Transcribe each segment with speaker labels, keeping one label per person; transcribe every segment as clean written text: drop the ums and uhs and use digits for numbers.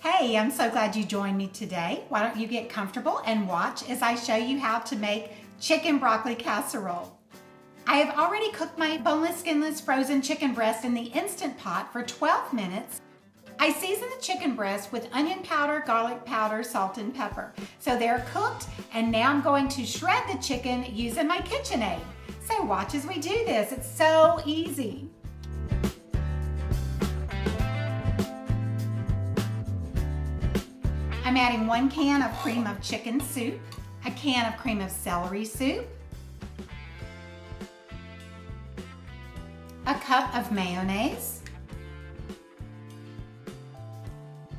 Speaker 1: Hey, I'm so glad you joined me today. Why don't you get comfortable and watch as I show you how to make chicken broccoli casserole. I have already cooked my boneless, skinless, frozen chicken breast in the Instant Pot for 12 minutes. I season the chicken breast with onion powder, garlic powder, salt, and pepper. So they're cooked, and now I'm going to shred the chicken using my KitchenAid. So watch as we do this. It's so easy. I'm adding 1 can of cream of chicken soup, a can of cream of celery soup, a cup of mayonnaise,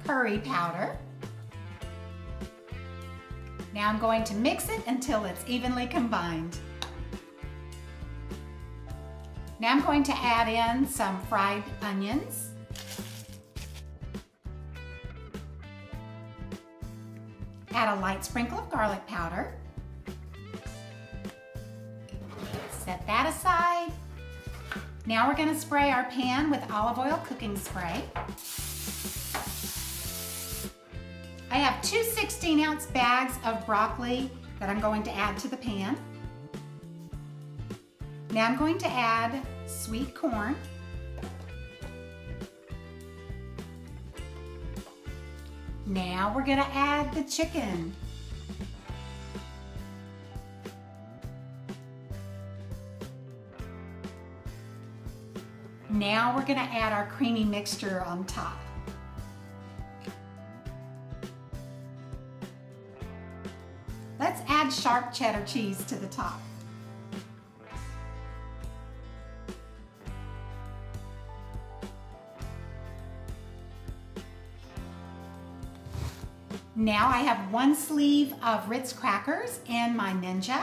Speaker 1: curry powder. Now I'm going to mix it until it's evenly combined. Now I'm going to add in some fried onions, add a light sprinkle of garlic powder, set that aside. Now we're going to spray our pan with olive oil cooking spray. I have 2 16-ounce bags of broccoli that I'm going to add to the pan. Now I'm going to add sweet corn, now we're going to add the chicken. Now we're going to add our creamy mixture on top. Let's add sharp cheddar cheese to the top. Now I have 1 sleeve of Ritz crackers in my Ninja.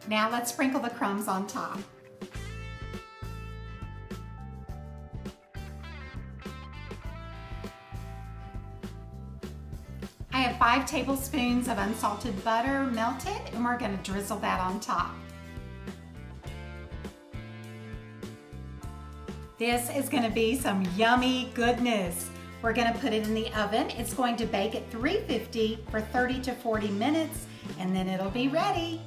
Speaker 1: Now let's sprinkle the crumbs on top. I have 5 tablespoons of unsalted butter melted, and we're going to drizzle that on top. This is going to be some yummy goodness. We're going to put it in the oven. It's going to bake at 350 for 30 to 40 minutes, and then it'll be ready.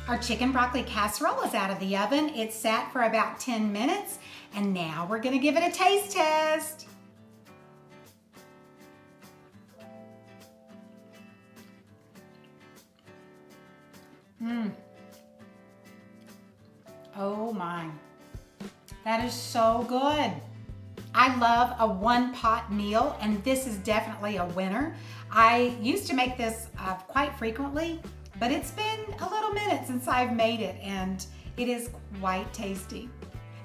Speaker 1: Our chicken broccoli casserole is out of the oven. It sat for about 10 minutes, and now we're going to give it a taste test. Oh my, that is so good. I love a 1-pot meal, and this is definitely a winner. I used to make this quite frequently, but it's been a little minute since I've made it, and it is quite tasty.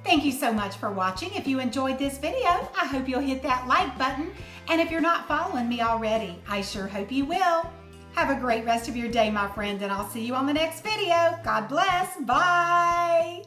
Speaker 1: Thank you so much for watching. If you enjoyed this video, I hope you'll hit that like button, and if you're not following me already, I sure hope you will. Have a great rest of your day, my friend, and I'll see you on the next video. God bless. Bye.